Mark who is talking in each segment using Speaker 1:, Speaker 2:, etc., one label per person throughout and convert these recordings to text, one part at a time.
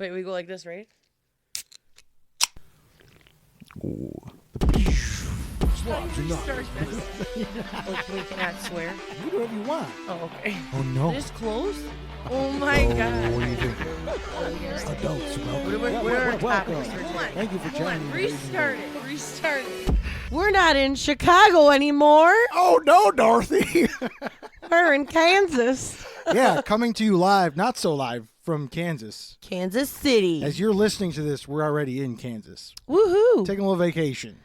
Speaker 1: Wait, we go like this, right?
Speaker 2: Ooh.
Speaker 1: Slobs, restart this. We cannot swear.
Speaker 2: Do whatever you want.
Speaker 1: Oh, okay.
Speaker 2: Oh, no.
Speaker 1: This close? Oh, my God.
Speaker 2: What do you think? Adults,
Speaker 1: What are our topics for today?
Speaker 2: Thank you for joining me.
Speaker 1: Restart it. We're not in Chicago anymore.
Speaker 2: Oh, no, Dorothy.
Speaker 1: We're in Kansas.
Speaker 2: Yeah, coming to you live, not so live, from Kansas.
Speaker 1: Kansas City.
Speaker 2: As you're listening to this, we're already in Kansas.
Speaker 1: Woohoo.
Speaker 2: Taking a little vacation.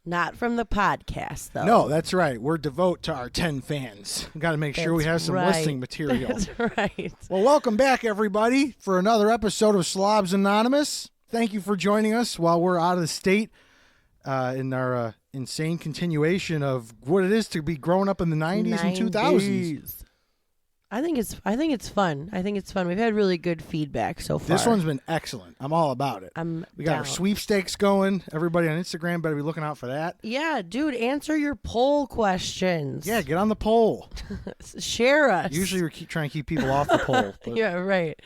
Speaker 1: Not from the podcast, though.
Speaker 2: No, that's right. We're devote to our 10 fans. We've got to make sure we have some listening material.
Speaker 1: That's right.
Speaker 2: Well, welcome back, everybody, for another episode of Slobs Anonymous. Thank you for joining us while we're out of the state in our insane continuation of what it is to be growing up in the 90s and 2000s.
Speaker 1: I think it's fun. We've had really good feedback so far.
Speaker 2: This one's been excellent. I'm all about it. We got our sweepstakes going. Everybody on Instagram better be looking out for that.
Speaker 1: Yeah, dude, answer your poll questions.
Speaker 2: Yeah, get on the poll.
Speaker 1: Share us.
Speaker 2: Usually we're trying to keep people off the poll. But
Speaker 1: yeah, right.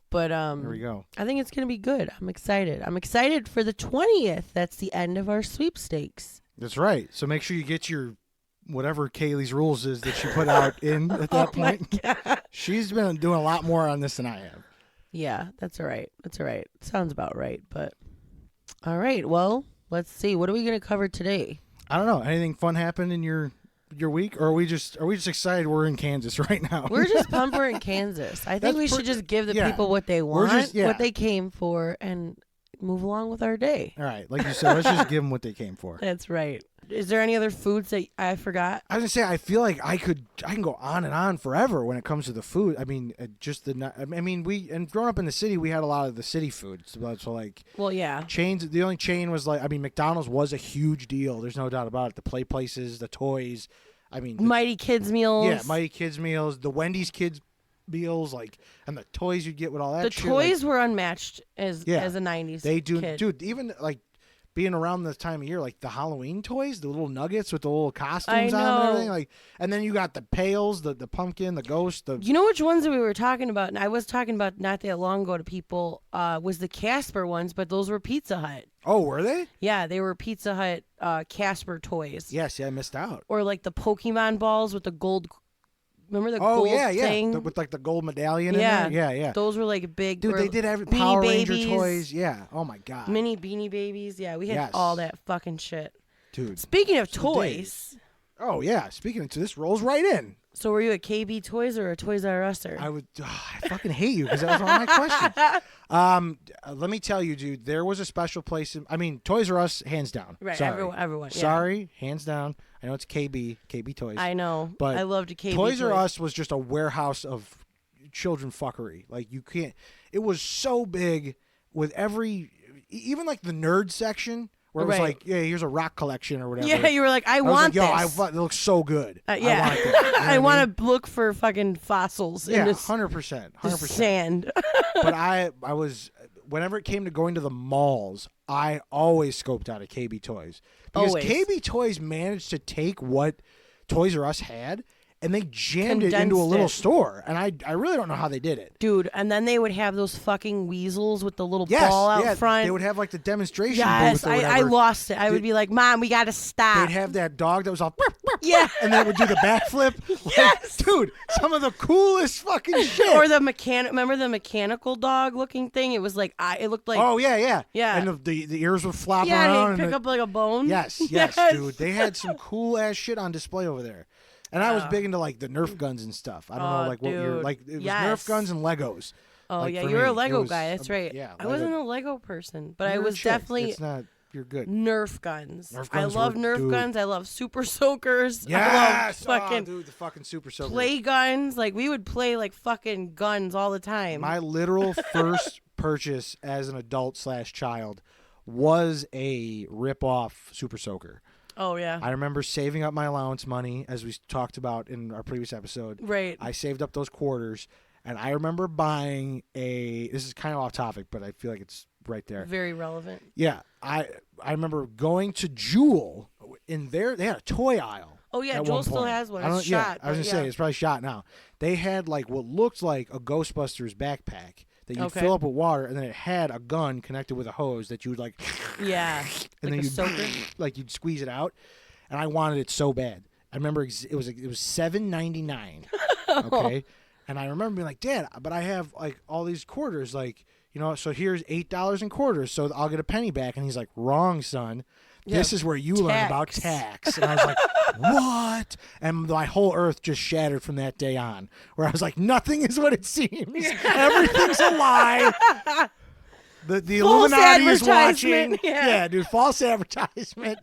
Speaker 1: But
Speaker 2: there we go.
Speaker 1: I think it's going to be good. I'm excited. I'm excited for the 20th. That's the end of our sweepstakes.
Speaker 2: That's right. So make sure you get your whatever Kaylee's rules is that she put out in at that point.
Speaker 1: My God.
Speaker 2: She's been doing a lot more on this than I have.
Speaker 1: Yeah, that's all right. Sounds about right. But all right. Well, let's see. What are we going to cover today?
Speaker 2: I don't know. Anything fun happened in your week, or are we just excited we're in Kansas right now?
Speaker 1: We're just pumped we're in Kansas. I think we should just give the people what they want, what they came for, and move along with our day.
Speaker 2: All right. Like you said, let's just give them what they came for.
Speaker 1: That's right. Is there any other foods that I forgot?
Speaker 2: I was going to say, I feel like I can go on and on forever when it comes to the food. I mean, growing up in the city, we had a lot of the city foods. So like,
Speaker 1: well, yeah.
Speaker 2: Chains, the only chain was like, McDonald's was a huge deal. There's no doubt about it. The play places, the toys.
Speaker 1: Mighty Kids Meals.
Speaker 2: Yeah, Mighty Kids Meals, the Wendy's Kids Meals, and the toys you'd get with all that
Speaker 1: shit. The toys were unmatched as a 90s
Speaker 2: They do,
Speaker 1: kid.
Speaker 2: Dude, even like being around this time of year, like the Halloween toys, the little nuggets with the little costumes on them and everything. And then you got the pails, the pumpkin, the ghost.
Speaker 1: You know which ones that we were talking about, and I was talking about not that long ago to people, was the Casper ones, but those were Pizza Hut.
Speaker 2: Oh, were they?
Speaker 1: Yeah, they were Pizza Hut Casper toys.
Speaker 2: Yes, I missed out.
Speaker 1: Or like the Pokemon balls with the gold. Remember the gold thing?
Speaker 2: With like the gold medallion in there? Yeah.
Speaker 1: Those were like big.
Speaker 2: Dude, they did every Power Ranger toys. Yeah. Oh, my God.
Speaker 1: Mini Beanie Babies. Yeah, we had all that fucking shit.
Speaker 2: Dude.
Speaker 1: Speaking of toys.
Speaker 2: Oh, yeah. Speaking of, this rolls right in.
Speaker 1: So were you a KB Toys or a Toys R Us-er?
Speaker 2: I fucking hate you because that was one of my questions. Let me tell you, dude, there was a special place. Toys R Us, hands down.
Speaker 1: Right,
Speaker 2: Sorry.
Speaker 1: everyone. Yeah.
Speaker 2: Sorry, hands down. I know it's KB Toys.
Speaker 1: I know,
Speaker 2: but
Speaker 1: I loved KB
Speaker 2: Toys R Us was just a warehouse of children fuckery. Like, you can't. It was so big with even like the nerd section. Where it was like, yeah, here's a rock collection or whatever.
Speaker 1: Yeah, you were like, I want this.
Speaker 2: It looks so good.
Speaker 1: Yeah.
Speaker 2: I want it. You know
Speaker 1: I want to look for fucking fossils in this
Speaker 2: 100%.
Speaker 1: sand.
Speaker 2: But I was, whenever it came to going to the malls, I always scoped out a KB Toys. Because KB Toys managed to take what Toys R Us had, and they jammed it into a little store. And I really don't know how they did it.
Speaker 1: Dude, and then they would have those fucking weasels with the little ball out front.
Speaker 2: They would have like the demonstration
Speaker 1: booth
Speaker 2: or whatever.
Speaker 1: I lost it. I would be like, Mom, we got to stop.
Speaker 2: They'd have that dog that was all...
Speaker 1: Yeah.
Speaker 2: And then it would do the backflip.
Speaker 1: Yes.
Speaker 2: Dude, some of the coolest fucking shit.
Speaker 1: Or remember the mechanical dog looking thing? It was like, it looked like...
Speaker 2: Oh, yeah.
Speaker 1: Yeah.
Speaker 2: And the ears would flop around.
Speaker 1: Yeah, he'd pick up like a bone.
Speaker 2: Yes, dude. They had some cool ass shit on display over there. And I was big into like the Nerf guns and stuff. I don't know like what you're like. It was Nerf guns and Legos.
Speaker 1: Oh
Speaker 2: like,
Speaker 1: yeah, you were a Lego guy. That's right.
Speaker 2: Yeah,
Speaker 1: I wasn't a Lego person, but I was definitely.
Speaker 2: It's not. You're good.
Speaker 1: Nerf guns.
Speaker 2: I
Speaker 1: love Nerf guns. I love Super Soakers.
Speaker 2: Yes.
Speaker 1: I love fucking
Speaker 2: dude, the fucking Super Soakers.
Speaker 1: Play guns. Like we would play like fucking guns all the time.
Speaker 2: My literal first purchase as an adult/child was a rip-off Super Soaker.
Speaker 1: Oh, yeah.
Speaker 2: I remember saving up my allowance money, as we talked about in our previous episode.
Speaker 1: Right.
Speaker 2: I saved up those quarters, and I remember buying this is kind of off topic, but I feel like it's right there.
Speaker 1: Very relevant.
Speaker 2: Yeah. I remember going to Jewel. In there, they had a toy aisle.
Speaker 1: Oh, yeah. Jewel still has one. It's shot.
Speaker 2: I was going to say, it's probably shot now. They had like what looked like a Ghostbusters backpack that you'd fill up with water, and then it had a gun connected with a hose that you would like.
Speaker 1: Yeah.
Speaker 2: And
Speaker 1: like
Speaker 2: then you'd squeeze it out, and I wanted it so bad. I remember it was $7.99. Okay, and I remember being like, Dad, but I have like all these quarters, like so here's $8 in quarters, so I'll get a penny back. And he's like, wrong, son. This is where you learn about tax. And I was like, what? And my whole earth just shattered from that day on, where I was like, nothing is what it seems. Everything's a lie. The Illuminati is watching. Yeah, dude, false advertisement.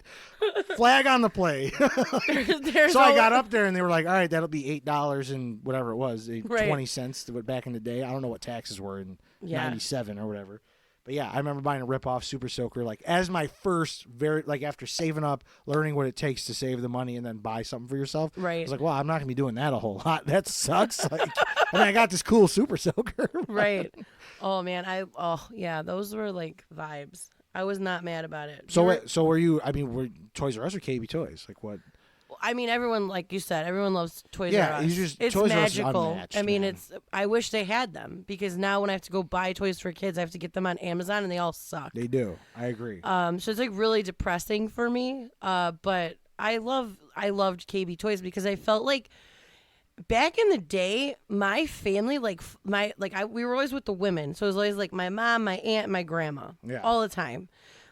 Speaker 2: Flag on the play. So I got up there, and they were like, all right, that'll be $8 and whatever it was, 20 cents back in the day. I don't know what taxes were in 97 or whatever. But yeah, I remember buying a rip-off Super Soaker, like as my first after saving up, learning what it takes to save the money and then buy something for yourself.
Speaker 1: Right.
Speaker 2: I was like, well, I'm not gonna be doing that a whole lot. That sucks. Like, I got this cool Super Soaker.
Speaker 1: Right. Oh man, those were like vibes. I was not mad about it.
Speaker 2: So were you? I mean, were Toys R Us or KB Toys? Like what?
Speaker 1: I mean, everyone, like you said, everyone loves Toys R Us. It's
Speaker 2: Toys
Speaker 1: magical.
Speaker 2: R Us is unmatched,
Speaker 1: I mean,
Speaker 2: man.
Speaker 1: I wish they had them, because now when I have to go buy toys for kids, I have to get them on Amazon, and they all suck.
Speaker 2: They do. I agree.
Speaker 1: So it's like really depressing for me. But I loved KB Toys, because I felt like back in the day, my family, we were always with the women. So it was always like my mom, my aunt, my grandma, all the time.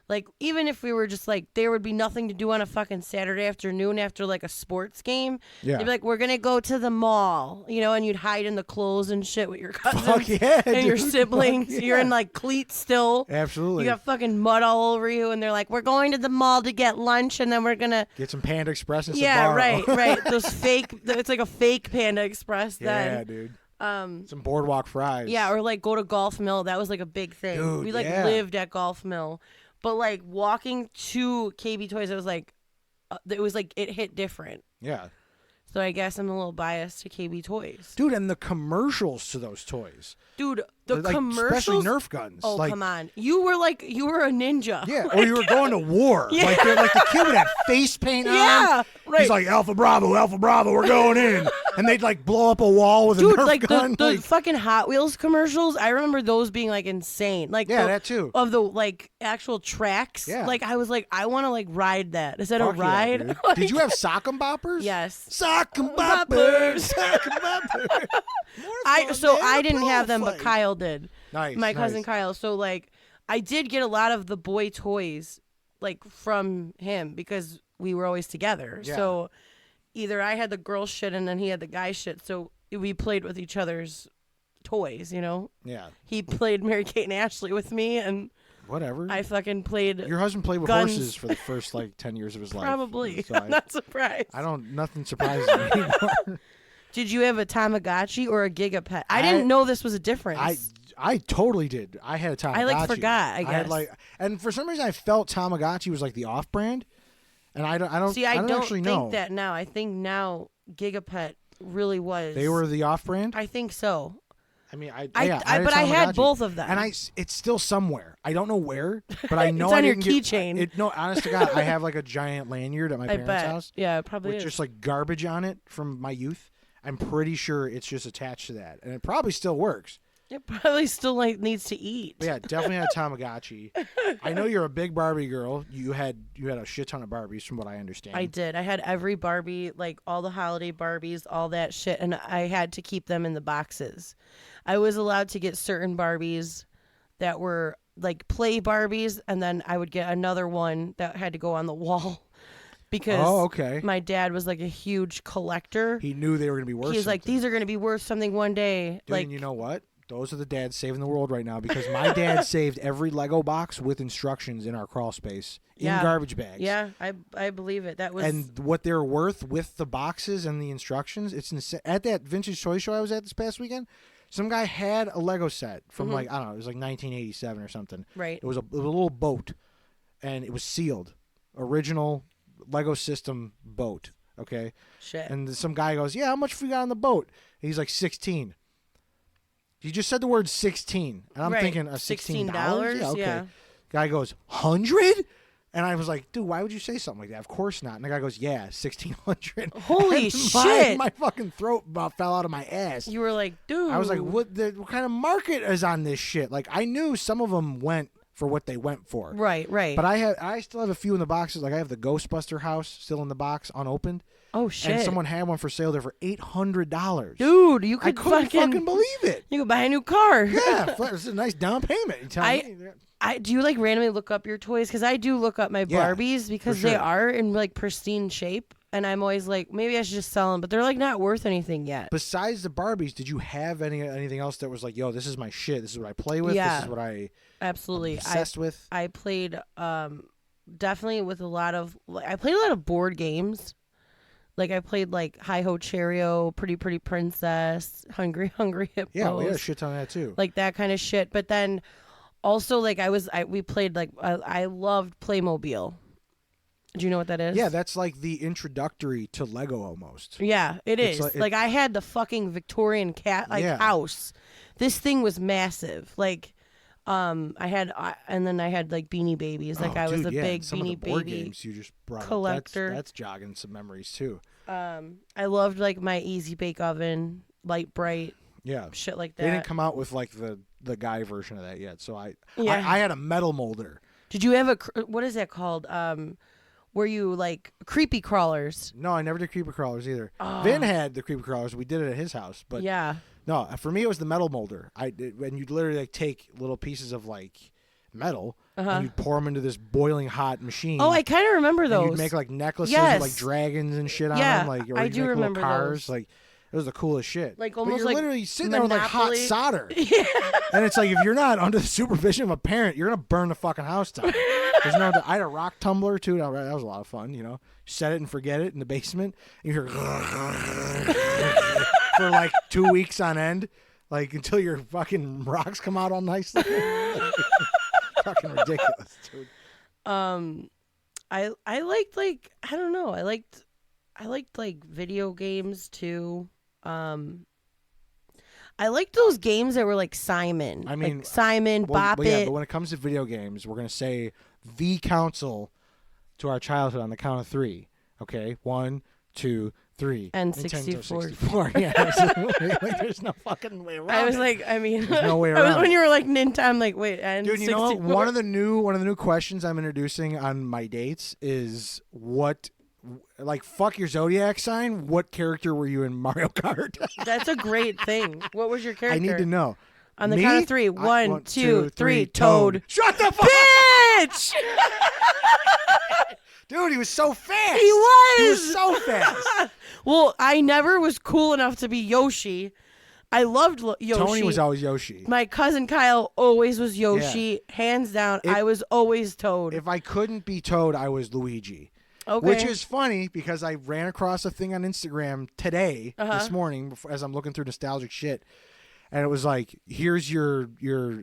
Speaker 1: Like, even if we were just like, there would be nothing to do on a fucking Saturday afternoon after like a sports game. Yeah. They'd be like, we're going to go to the mall, and you'd hide in the clothes and shit with your cousins.
Speaker 2: Fuck yeah,
Speaker 1: and
Speaker 2: dude.
Speaker 1: your siblings. Yeah. You're in like cleats still.
Speaker 2: Absolutely.
Speaker 1: You got fucking mud all over you, and they're like, we're going to the mall to get lunch, and then we're going to
Speaker 2: get some Panda Express and
Speaker 1: right. Those fake, it's like a fake Panda Express then.
Speaker 2: Yeah, dude. Some Boardwalk fries.
Speaker 1: Yeah, or like go to Golf Mill. That was like a big thing.
Speaker 2: Dude,
Speaker 1: we lived at Golf Mill. But like walking to KB Toys, it was like it hit different.
Speaker 2: Yeah.
Speaker 1: So I guess I'm a little biased to KB Toys.
Speaker 2: Dude, and the commercials to those toys.
Speaker 1: Dude, the commercials.
Speaker 2: Especially Nerf guns.
Speaker 1: Oh, come on. You were a ninja.
Speaker 2: Yeah, or you were going to war. Yeah. Like the kid would have face paint on. Yeah, right. He's like, Alpha Bravo, we're going in. And they'd like blow up a wall with a Nerf gun.
Speaker 1: The fucking Hot Wheels commercials, I remember those being like insane. Like
Speaker 2: that too.
Speaker 1: Of the like actual tracks. Yeah. Like I was like, I want to like ride that. Is that a ride?
Speaker 2: Yeah, like, did you have sock'em boppers?
Speaker 1: Yes.
Speaker 2: Sock'em boppers. Sock'em boppers.
Speaker 1: I didn't have them, but Kyle did.
Speaker 2: Nice.
Speaker 1: My cousin Kyle. So like I did get a lot of the boy toys like from him, because we were always together. Yeah. So either I had the girl shit and then he had the guy shit. So we played with each other's toys,
Speaker 2: Yeah.
Speaker 1: He played Mary Kate and Ashley with me, and
Speaker 2: whatever.
Speaker 1: I fucking played.
Speaker 2: Your husband played with
Speaker 1: guns.
Speaker 2: Horses for the first like 10 years of his life.
Speaker 1: Probably. So I'm not surprised.
Speaker 2: Nothing surprises me anymore.
Speaker 1: Did you have a Tamagotchi or a Gigapet? I didn't know this was a difference.
Speaker 2: I totally did. I had a Tamagotchi.
Speaker 1: I like forgot, I guess.
Speaker 2: And for some reason I felt Tamagotchi was like the off-brand, and I don't actually know.
Speaker 1: Think that now. I think now Gigapet really was.
Speaker 2: They were the off-brand?
Speaker 1: I think so.
Speaker 2: I mean,
Speaker 1: but I had both of them,
Speaker 2: and it's still somewhere. I don't know where, but I know
Speaker 1: it's on
Speaker 2: I
Speaker 1: your
Speaker 2: didn't
Speaker 1: keychain.
Speaker 2: No, honest to God, I have like a giant lanyard at my parents' house.
Speaker 1: Yeah, it probably
Speaker 2: with
Speaker 1: is.
Speaker 2: Just like garbage on it from my youth. I'm pretty sure it's just attached to that, and it probably still works.
Speaker 1: It probably still like needs to eat.
Speaker 2: But yeah, definitely had a Tamagotchi. I know you're a big Barbie girl. You had a shit ton of Barbies, from what I understand.
Speaker 1: I did. I had every Barbie, like all the holiday Barbies, all that shit, and I had to keep them in the boxes. I was allowed to get certain Barbies that were like play Barbies, and then I would get another one that had to go on the wall. Because my dad was like a huge collector.
Speaker 2: He knew they were going to be worth something.
Speaker 1: He's like, these are going to be worth something one day.
Speaker 2: Dude, and you know what? Those are the dads saving the world right now, because my dad saved every Lego box with instructions in our crawl space in garbage bags.
Speaker 1: Yeah, I believe it. That was.
Speaker 2: And what they're worth with the boxes and the instructions, it's insane. At that vintage toy show I was at this past weekend, some guy had a Lego set from like, I don't know, it was like 1987 or something.
Speaker 1: Right.
Speaker 2: It was a little boat, and it was sealed. Original Lego system boat. Okay.
Speaker 1: Shit.
Speaker 2: And some guy goes, yeah, how much have we got on the boat? And he's like, 16. You just said the word 16. And I'm thinking, $16? Yeah, okay.
Speaker 1: Yeah.
Speaker 2: Guy goes, 100? And I was like, dude, why would you say something like that? Of course not. And the guy goes, yeah, 1,600.
Speaker 1: Holy shit.
Speaker 2: My fucking throat about fell out of my ass.
Speaker 1: You were like, dude.
Speaker 2: I was like, what kind of market is on this shit? Like, I knew some of them went for what they went for.
Speaker 1: Right.
Speaker 2: But I still have a few in the boxes. Like, I have the Ghostbuster house still in the box, unopened.
Speaker 1: Oh, shit.
Speaker 2: And someone had one for sale there for $800.
Speaker 1: Dude, you could
Speaker 2: I couldn't fucking believe it.
Speaker 1: You could buy a new car.
Speaker 2: Yeah, it's a nice down payment. You tell me.
Speaker 1: Do you like randomly look up your toys? Because I do look up my Barbies because they are in like pristine shape, and I'm always like, maybe I should just sell them, but they're like not worth anything yet.
Speaker 2: Besides the Barbies, did you have anything else that was like, yo, this is my shit. This is what I play with.
Speaker 1: Yeah,
Speaker 2: this is what I'm obsessed with.
Speaker 1: I played definitely with a lot of. I played a lot of board games. Like I played like Hi Ho Cherry-O, Pretty Pretty Princess, Hungry Hungry Hippos.
Speaker 2: Yeah, we had a shit ton of that too.
Speaker 1: Like that kind of shit, but then. Also, like we played like I loved Playmobil. Do you know what that is?
Speaker 2: Yeah, that's like the introductory to Lego almost.
Speaker 1: Yeah, it is. Like I had the fucking Victorian house. This thing was massive. Like, and then I had like Beanie Babies. Like I was a big
Speaker 2: some
Speaker 1: Beanie
Speaker 2: of the board
Speaker 1: Baby
Speaker 2: games you just brought
Speaker 1: collector.
Speaker 2: That's jogging some memories too.
Speaker 1: I loved like my Easy Bake Oven, Light Bright.
Speaker 2: Yeah,
Speaker 1: shit like that.
Speaker 2: They didn't come out with like the guy version of that yet. So I had a metal molder.
Speaker 1: Did you have what is that called? Where you like creepy crawlers?
Speaker 2: No, I never did creepy crawlers either.
Speaker 1: Oh.
Speaker 2: Vin had the creepy crawlers. We did it at his house, but no, for me it was the metal molder. And you'd literally like take little pieces of like metal and you'd pour them into this boiling hot machine.
Speaker 1: Oh, I kind of remember those.
Speaker 2: You'd make like necklaces with like dragons and shit on them. Like, or
Speaker 1: I do remember
Speaker 2: cars.
Speaker 1: those.
Speaker 2: Like. It was the coolest shit.
Speaker 1: Like almost
Speaker 2: you're
Speaker 1: like
Speaker 2: literally sitting
Speaker 1: Monopoly.
Speaker 2: there with like hot solder. Yeah. And it's like if you're not under the supervision of a parent, you're gonna burn the fucking house down. I had a rock tumbler too. That was a lot of fun. You know, set it and forget it in the basement. And you hear for like 2 weeks on end, like until your fucking rocks come out all nicely. Fucking ridiculous, dude.
Speaker 1: I liked like I don't know. I liked like video games too. I liked those games that were like Simon. I mean, like Simon, Bop It.
Speaker 2: Yeah, but when it comes to video games, we're going to say the counsel to our childhood on the count of three. Okay? 1, 2, 3.
Speaker 1: N64.
Speaker 2: Yeah. Like, there's no fucking way around
Speaker 1: I was like, I mean,
Speaker 2: there's no way around
Speaker 1: when you were like Nintendo, I'm like, wait, N64.
Speaker 2: Dude, you know what? One of the new questions I'm introducing on my dates is what. Like, fuck your zodiac sign. What character were you in Mario Kart?
Speaker 1: That's a great thing. What was your character?
Speaker 2: I need to know.
Speaker 1: On the count of three. 1, 2, 3. Toad.
Speaker 2: Shut the fuck
Speaker 1: Bitch!
Speaker 2: Dude, he was so fast.
Speaker 1: He was.
Speaker 2: He was so fast.
Speaker 1: Well, I never was cool enough to be Yoshi. I loved Yoshi.
Speaker 2: Tony was always Yoshi.
Speaker 1: My cousin Kyle always was Yoshi. Yeah. Hands down, I was always Toad.
Speaker 2: If I couldn't be Toad, I was Luigi.
Speaker 1: Okay.
Speaker 2: Which is funny because I ran across a thing on Instagram today, this morning, as I'm looking through nostalgic shit. And it was like, here's your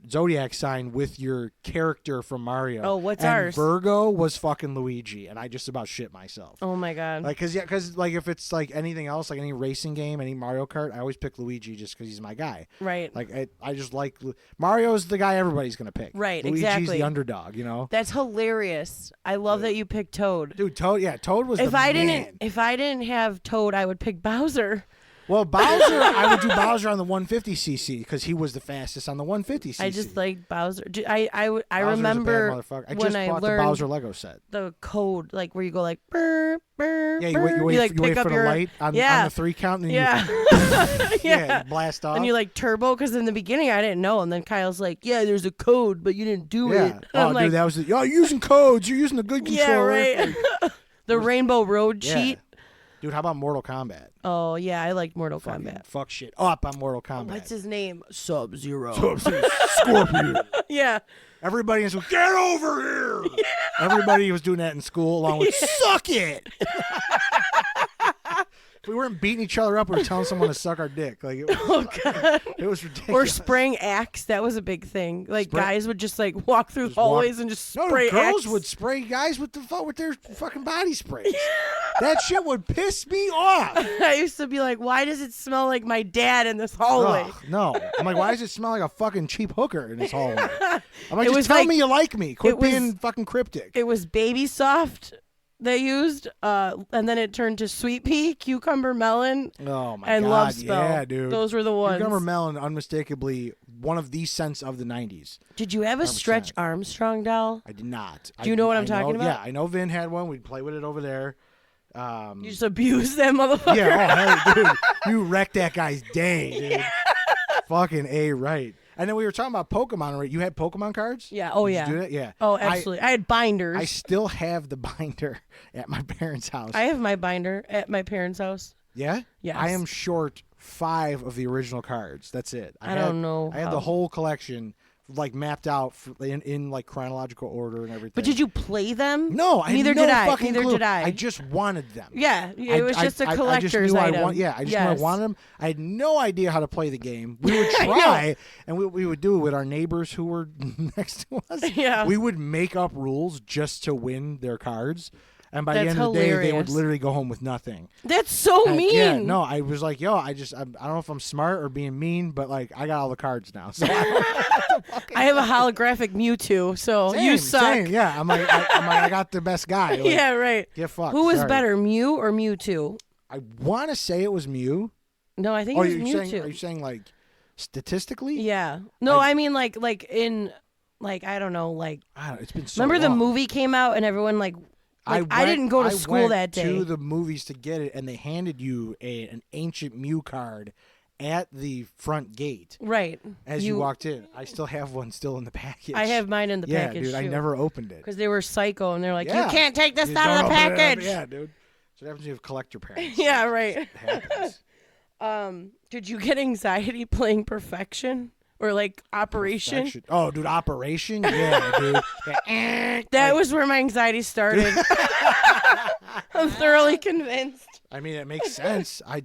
Speaker 2: zodiac sign with your character from Mario.
Speaker 1: Oh, what's
Speaker 2: and
Speaker 1: ours?
Speaker 2: Virgo was fucking Luigi, and I just about shit myself.
Speaker 1: Oh my god!
Speaker 2: Like, cause like if it's like anything else, like any racing game, any Mario Kart, I always pick Luigi just because he's my guy.
Speaker 1: Right.
Speaker 2: Like I just like Mario's the guy everybody's gonna pick.
Speaker 1: Right.
Speaker 2: Luigi's
Speaker 1: exactly.
Speaker 2: the underdog. You know.
Speaker 1: That's hilarious. I love that you picked Toad.
Speaker 2: Dude, Toad. Yeah, Toad was. If I
Speaker 1: didn't have Toad, I would pick Bowser.
Speaker 2: Well, Bowser, I would do Bowser on the 150cc because he was the fastest on the 150cc.
Speaker 1: I just like Bowser. I
Speaker 2: Bowser's
Speaker 1: remember
Speaker 2: a bad motherfucker. I
Speaker 1: when
Speaker 2: just
Speaker 1: I
Speaker 2: bought
Speaker 1: learned
Speaker 2: the Bowser Lego set.
Speaker 1: The code, like where you go like burr, burr,
Speaker 2: yeah,
Speaker 1: you
Speaker 2: wait
Speaker 1: like pick
Speaker 2: for
Speaker 1: up
Speaker 2: the light on the 3 count, and then
Speaker 1: you
Speaker 2: blast off.
Speaker 1: And you like turbo because in the beginning I didn't know, and then Kyle's like, yeah, there's a code, but you didn't do it. And
Speaker 2: Oh,
Speaker 1: I'm like,
Speaker 2: dude, that was you're using codes. You're using a good controller.
Speaker 1: Yeah, right. The Rainbow Road cheat.
Speaker 2: Dude, how about Mortal Kombat?
Speaker 1: Oh, yeah, I liked Mortal Kombat.
Speaker 2: Fuck shit up on Mortal Kombat.
Speaker 1: What's his name? Sub-Zero.
Speaker 2: Scorpion.
Speaker 1: Yeah.
Speaker 2: Everybody was like, get over here. Yeah. Everybody was doing that in school along with suck it. If we weren't beating each other up, we were telling someone to suck our dick. Like,
Speaker 1: Oh God.
Speaker 2: It was ridiculous.
Speaker 1: Or spraying Axe. That was a big thing. Like guys would just like walk through hallways and just spray
Speaker 2: girls
Speaker 1: Axe.
Speaker 2: would spray guys with their fucking body sprays. That shit would piss me off.
Speaker 1: I used to be like, why does it smell like my dad in this hallway?
Speaker 2: Ugh, no. I'm like, why does it smell like a fucking cheap hooker in this hallway? I'm like,
Speaker 1: It
Speaker 2: just
Speaker 1: was
Speaker 2: tell
Speaker 1: like-
Speaker 2: me you like me. Quit being fucking cryptic.
Speaker 1: It was Baby Soft they used, and then it turned to Sweet Pea, Cucumber Melon,
Speaker 2: Oh my
Speaker 1: and
Speaker 2: God.
Speaker 1: Love Spell.
Speaker 2: Yeah, dude.
Speaker 1: Those were the ones.
Speaker 2: Cucumber Melon, unmistakably one of the scents of the 90s.
Speaker 1: Did you have a
Speaker 2: 100%.
Speaker 1: Stretch Armstrong doll?
Speaker 2: I did not.
Speaker 1: Do you know what I'm talking about?
Speaker 2: Yeah, I know Vin had one. We'd play with it over there.
Speaker 1: You just abused that motherfucker.
Speaker 2: Yeah, oh, hey, dude. You wrecked that guy's day, dude. Fucking A right. And then we were talking about Pokemon, right? You had Pokemon cards?
Speaker 1: Yeah. Oh,
Speaker 2: Did
Speaker 1: yeah.
Speaker 2: you do that? Yeah.
Speaker 1: Oh, absolutely. I had binders.
Speaker 2: I still have the binder at my parents' house.
Speaker 1: I have my binder at my parents' house.
Speaker 2: Yeah?
Speaker 1: Yes.
Speaker 2: I am short 5 of the original cards. That's it.
Speaker 1: I don't know
Speaker 2: I had
Speaker 1: how.
Speaker 2: the whole collection like mapped out in like chronological order and everything.
Speaker 1: But did you play them?
Speaker 2: No, I
Speaker 1: Neither
Speaker 2: had no
Speaker 1: did I.
Speaker 2: fucking
Speaker 1: Neither
Speaker 2: clue.
Speaker 1: did I.
Speaker 2: I just wanted them.
Speaker 1: Yeah, it was just a
Speaker 2: I
Speaker 1: collector's
Speaker 2: just knew
Speaker 1: item.
Speaker 2: I just knew I wanted them. I had no idea how to play the game. We would
Speaker 1: I know.
Speaker 2: try, and we would do it with our neighbors who were next to us.
Speaker 1: Yeah.
Speaker 2: We would make up rules just to win their cards. And by the
Speaker 1: That's
Speaker 2: end of the day, they would
Speaker 1: hilarious.
Speaker 2: literally go home with nothing.
Speaker 1: That's so
Speaker 2: And,
Speaker 1: mean.
Speaker 2: Yeah, no, I was like, yo, I don't know if I'm smart or being mean, but like, I got all the cards now. So
Speaker 1: I have a holographic Mewtwo, so you suck.
Speaker 2: Same, yeah. I'm like, I got the best guy. Like,
Speaker 1: Yeah, right.
Speaker 2: get fucked.
Speaker 1: Who was
Speaker 2: Sorry.
Speaker 1: better, Mew or Mewtwo?
Speaker 2: I want to say it was Mew.
Speaker 1: No, I think
Speaker 2: Oh,
Speaker 1: it was
Speaker 2: you're
Speaker 1: Mewtwo.
Speaker 2: saying? Are you saying like statistically?
Speaker 1: Yeah. No, I mean like in like I don't know, like
Speaker 2: I don't know, it's been so
Speaker 1: remember the
Speaker 2: long.
Speaker 1: movie came out and everyone like I
Speaker 2: went-
Speaker 1: didn't go to school
Speaker 2: went
Speaker 1: that day.
Speaker 2: to the movies to get it, and they handed you an ancient Mew card at the front gate
Speaker 1: Right.
Speaker 2: as you walked in. I still have one still in the package.
Speaker 1: I have mine in the
Speaker 2: yeah,
Speaker 1: package
Speaker 2: dude.
Speaker 1: too.
Speaker 2: I never opened it.
Speaker 1: Because they were psycho and they're like,
Speaker 2: Yeah.
Speaker 1: you can't take this
Speaker 2: You
Speaker 1: out of
Speaker 2: don't
Speaker 1: the
Speaker 2: open it up.
Speaker 1: package.
Speaker 2: Yeah, dude. So what happens if you have collector parents?
Speaker 1: Yeah, right.
Speaker 2: It happens.
Speaker 1: Did you get anxiety playing Perfection or like Operation?
Speaker 2: Perfection. Oh, dude, Operation? Yeah, dude. Yeah.
Speaker 1: That was where my anxiety started. I'm thoroughly convinced.
Speaker 2: I mean, it makes sense. I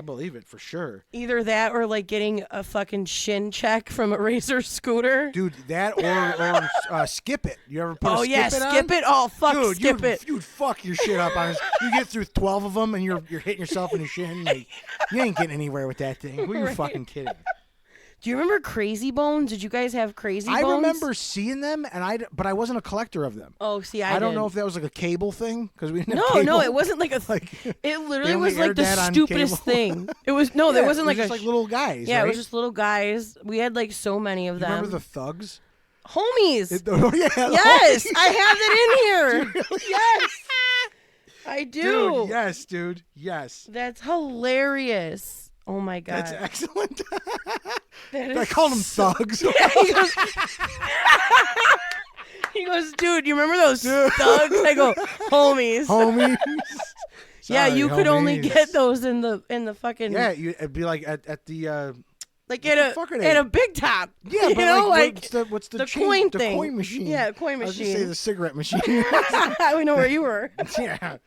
Speaker 2: believe it for sure.
Speaker 1: Either that or like getting a fucking shin check from a Razor scooter.
Speaker 2: Dude, that or Skip It. You ever put a
Speaker 1: Oh
Speaker 2: Skip
Speaker 1: yeah,
Speaker 2: It on?
Speaker 1: skip it. Oh fuck,
Speaker 2: Dude,
Speaker 1: skip it.
Speaker 2: you'd fuck your shit up on it. You get through 12 of them and you're hitting yourself in your shin. Like, you ain't getting anywhere with that thing. Who are you
Speaker 1: Right.
Speaker 2: fucking kidding?
Speaker 1: Do you remember Crazy Bones? Did you guys have Crazy Bones?
Speaker 2: I remember seeing them, but I wasn't a collector of them.
Speaker 1: Oh, see,
Speaker 2: I don't
Speaker 1: did.
Speaker 2: know if that was like a cable thing because we didn't have
Speaker 1: No,
Speaker 2: cable.
Speaker 1: no, it wasn't like a.
Speaker 2: Like,
Speaker 1: it literally
Speaker 2: they only
Speaker 1: was like
Speaker 2: aired
Speaker 1: the
Speaker 2: that on
Speaker 1: stupidest
Speaker 2: cable.
Speaker 1: thing. It was no, there
Speaker 2: Yeah,
Speaker 1: wasn't
Speaker 2: it was
Speaker 1: like
Speaker 2: just
Speaker 1: a.
Speaker 2: like little guys.
Speaker 1: Yeah,
Speaker 2: right?
Speaker 1: it was just little guys. We had like so many of
Speaker 2: You
Speaker 1: them.
Speaker 2: remember the Thugs?
Speaker 1: Homies.
Speaker 2: Oh, yeah, the
Speaker 1: Yes,
Speaker 2: homies.
Speaker 1: I have it in here. Yes, I do.
Speaker 2: Dude, yes, dude. Yes.
Speaker 1: That's hilarious. Oh my god.
Speaker 2: That's excellent.
Speaker 1: That
Speaker 2: I
Speaker 1: is
Speaker 2: called them
Speaker 1: so-
Speaker 2: thugs.
Speaker 1: He goes, dude, you remember those thugs? I go, homies.
Speaker 2: Homies.
Speaker 1: Yeah,
Speaker 2: Sorry,
Speaker 1: you could only
Speaker 2: homies.
Speaker 1: get those in the fucking
Speaker 2: Yeah, it'd be like at the
Speaker 1: like
Speaker 2: what
Speaker 1: at
Speaker 2: the fuck are
Speaker 1: a
Speaker 2: they?
Speaker 1: at a big top.
Speaker 2: yeah,
Speaker 1: you
Speaker 2: but
Speaker 1: know,
Speaker 2: like what's the
Speaker 1: the
Speaker 2: chain-
Speaker 1: coin
Speaker 2: the
Speaker 1: thing.
Speaker 2: coin machine.
Speaker 1: Yeah, coin
Speaker 2: I was gonna say
Speaker 1: machine.
Speaker 2: the cigarette machine.
Speaker 1: We know where you were.
Speaker 2: yeah,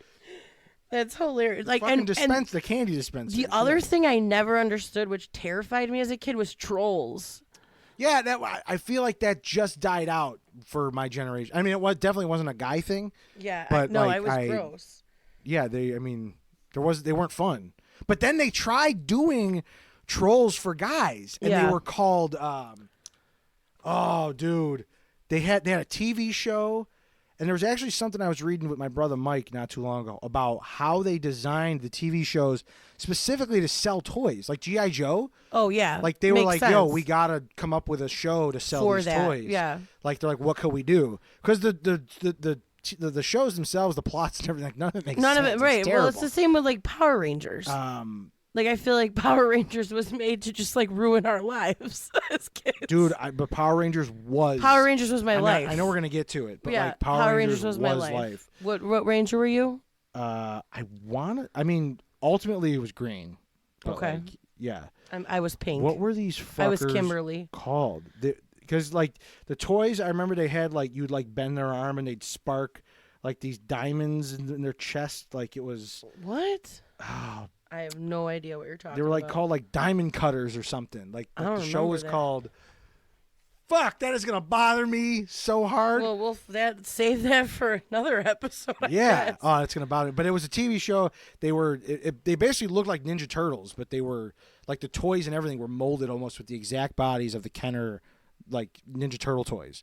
Speaker 1: That's hilarious. Like
Speaker 2: fucking
Speaker 1: and
Speaker 2: dispense the candy dispenser.
Speaker 1: the other thing I never understood, which terrified me as a kid, was trolls.
Speaker 2: Yeah, I feel like that just died out for my generation. I mean, it definitely wasn't a guy thing.
Speaker 1: Yeah,
Speaker 2: But,
Speaker 1: no,
Speaker 2: like,
Speaker 1: I was gross.
Speaker 2: Yeah, they weren't fun. But then they tried doing trolls for guys, and
Speaker 1: Yeah.
Speaker 2: they were called oh dude, they had a TV show, and there was actually something I was reading with my brother Mike not too long ago about how they designed the TV shows specifically to sell toys, like G.I. Joe.
Speaker 1: Oh yeah,
Speaker 2: Like they were
Speaker 1: makes
Speaker 2: like,
Speaker 1: sense.
Speaker 2: "Yo, we gotta come up with a show to sell
Speaker 1: For
Speaker 2: these
Speaker 1: that,
Speaker 2: toys."
Speaker 1: yeah.
Speaker 2: Like they're like, "What could we do?" Because the shows themselves, the plots and everything, none of it makes
Speaker 1: None
Speaker 2: sense.
Speaker 1: of it, right?
Speaker 2: It's
Speaker 1: Well, it's
Speaker 2: terrible.
Speaker 1: the same with like Power Rangers. Like I feel like Power Rangers was made to just like ruin our lives as kids.
Speaker 2: Dude, but Power Rangers was
Speaker 1: Power Rangers was my life.
Speaker 2: I know we're gonna get to it, but
Speaker 1: yeah,
Speaker 2: like Power Rangers
Speaker 1: was my life. What Ranger were you?
Speaker 2: I mean, ultimately it was green. But
Speaker 1: Okay.
Speaker 2: like, yeah.
Speaker 1: I was pink.
Speaker 2: What were these fuckers
Speaker 1: I was Kimberly.
Speaker 2: called? Because like the toys, I remember they had like you'd like bend their arm and they'd spark like these diamonds in their chest, like it was.
Speaker 1: What?
Speaker 2: Oh,
Speaker 1: I have no idea what you're talking about.
Speaker 2: They were like called like Diamond Cutters or something. Like the show was called. Fuck, that is gonna bother me so hard.
Speaker 1: Well, we'll save that for another episode. I guess.
Speaker 2: Oh, it's gonna bother me. But it was a TV show. They were they basically looked like Ninja Turtles, but they were like the toys and everything were molded almost with the exact bodies of the Kenner like Ninja Turtle toys.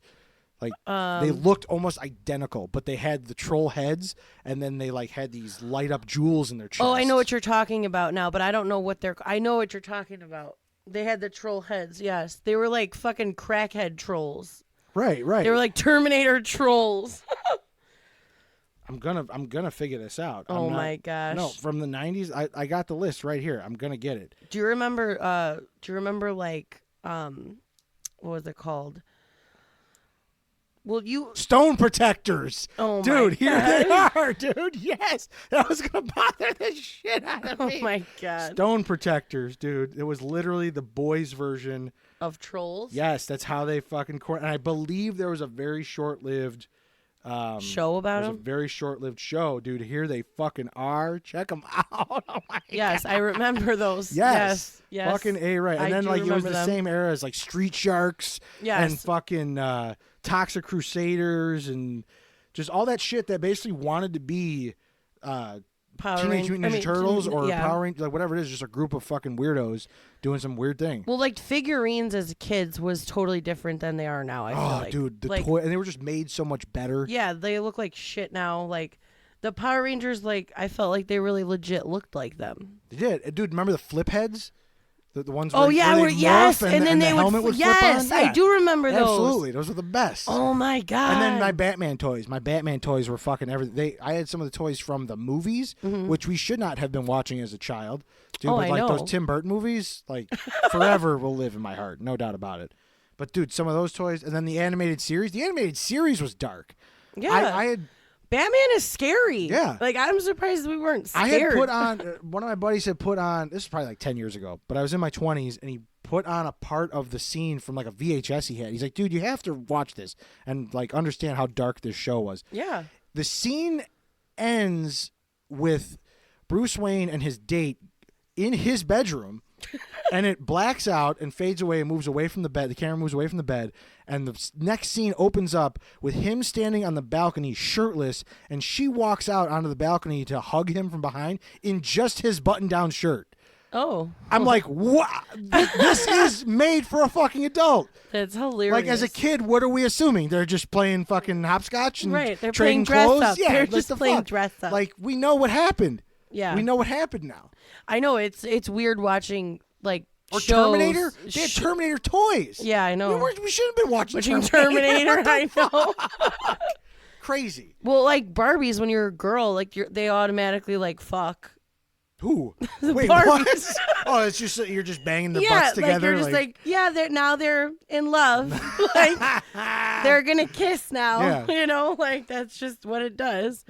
Speaker 2: Like they looked almost identical, but they had the troll heads, and then they like had these light up jewels in their chest.
Speaker 1: Oh, I know what you're talking about now, but I don't know what they're. I know what you're talking about. They had the troll heads. Yes, they were like fucking crackhead trolls.
Speaker 2: Right.
Speaker 1: They were like Terminator trolls.
Speaker 2: I'm gonna figure this out.
Speaker 1: Oh my gosh!
Speaker 2: No, from the 90s. I got the list right here. I'm gonna get it.
Speaker 1: Do you remember? Like what was it called? Well,
Speaker 2: Stone Protectors.
Speaker 1: Oh,
Speaker 2: dude,
Speaker 1: my
Speaker 2: here
Speaker 1: God.
Speaker 2: they are, dude. Yes, that was gonna bother the shit out of me.
Speaker 1: Oh my God.
Speaker 2: Stone Protectors, dude. It was literally the boys' version
Speaker 1: of trolls.
Speaker 2: Yes, that's how they fucking. And I believe there was a very short-lived
Speaker 1: show about them.
Speaker 2: A very short-lived show, dude. Here they fucking are. Check them out. Oh my
Speaker 1: yes,
Speaker 2: God.
Speaker 1: I remember those.
Speaker 2: Yes.
Speaker 1: Yes.
Speaker 2: Fucking A right. And then like it was the same era as like Street Sharks.
Speaker 1: Yes.
Speaker 2: And fucking Toxic Crusaders and just all that shit that basically wanted to be Teenage Mutant Ninja Turtles or Power Rangers, like whatever it is, just a group of fucking weirdos doing some weird thing.
Speaker 1: Well, like figurines as kids was totally different than they are now. I feel like.
Speaker 2: Dude, the toy, and they were just made so much better.
Speaker 1: Yeah, they look like shit now. Like the Power Rangers, like I felt like they really legit looked like them.
Speaker 2: They did, dude. Remember the flip heads? The ones
Speaker 1: where, yes,
Speaker 2: and
Speaker 1: then
Speaker 2: the
Speaker 1: they
Speaker 2: helmet would flip on?
Speaker 1: Yes, I do remember those.
Speaker 2: Absolutely, those were the best.
Speaker 1: Oh my God.
Speaker 2: And then my Batman toys were fucking everything. I had some of the toys from the movies, which we should not have been watching as a child. Dude, but like those Tim Burton movies, like forever will live in my heart, no doubt about it. But dude, some of those toys, and then the animated series was dark.
Speaker 1: Yeah.
Speaker 2: I had
Speaker 1: Batman is scary.
Speaker 2: Yeah.
Speaker 1: Like, I'm surprised we weren't scared.
Speaker 2: I had put on, one of my buddies had put on, this is probably like 10 years ago, but I was in my 20s, and he put on a part of the scene from like a VHS he had. He's like, dude, you have to watch this and like understand how dark this show was.
Speaker 1: Yeah.
Speaker 2: The scene ends with Bruce Wayne and his date in his bedroom. And it blacks out and fades away and moves away from the bed. The camera moves away from the bed. And the next scene opens up with him standing on the balcony shirtless. And she walks out onto the balcony to hug him from behind in just his button-down shirt.
Speaker 1: Oh.
Speaker 2: I'm like, what? This is made for a fucking adult.
Speaker 1: That's hilarious.
Speaker 2: Like, as a kid, what are we assuming? They're just playing fucking hopscotch and
Speaker 1: they're
Speaker 2: trading
Speaker 1: playing dress
Speaker 2: clothes?
Speaker 1: up.
Speaker 2: Yeah,
Speaker 1: they're
Speaker 2: like
Speaker 1: just
Speaker 2: the
Speaker 1: playing
Speaker 2: fuck?
Speaker 1: dress up.
Speaker 2: Like, we know what happened.
Speaker 1: Yeah.
Speaker 2: We know what happened now.
Speaker 1: I know. It's weird watching, like,
Speaker 2: or
Speaker 1: shows.
Speaker 2: Terminator? They had Terminator toys.
Speaker 1: Yeah, I know.
Speaker 2: We shouldn't have been watching
Speaker 1: Terminator. I know.
Speaker 2: Crazy.
Speaker 1: Well, like Barbies, when you're a girl, like they automatically like fuck.
Speaker 2: Who?
Speaker 1: The
Speaker 2: Wait,
Speaker 1: Barbies.
Speaker 2: what? Oh, it's just you're just banging the butts together.
Speaker 1: Like you're just now they're in love. Like they're gonna kiss now.
Speaker 2: Yeah.
Speaker 1: You know, like that's just what it does.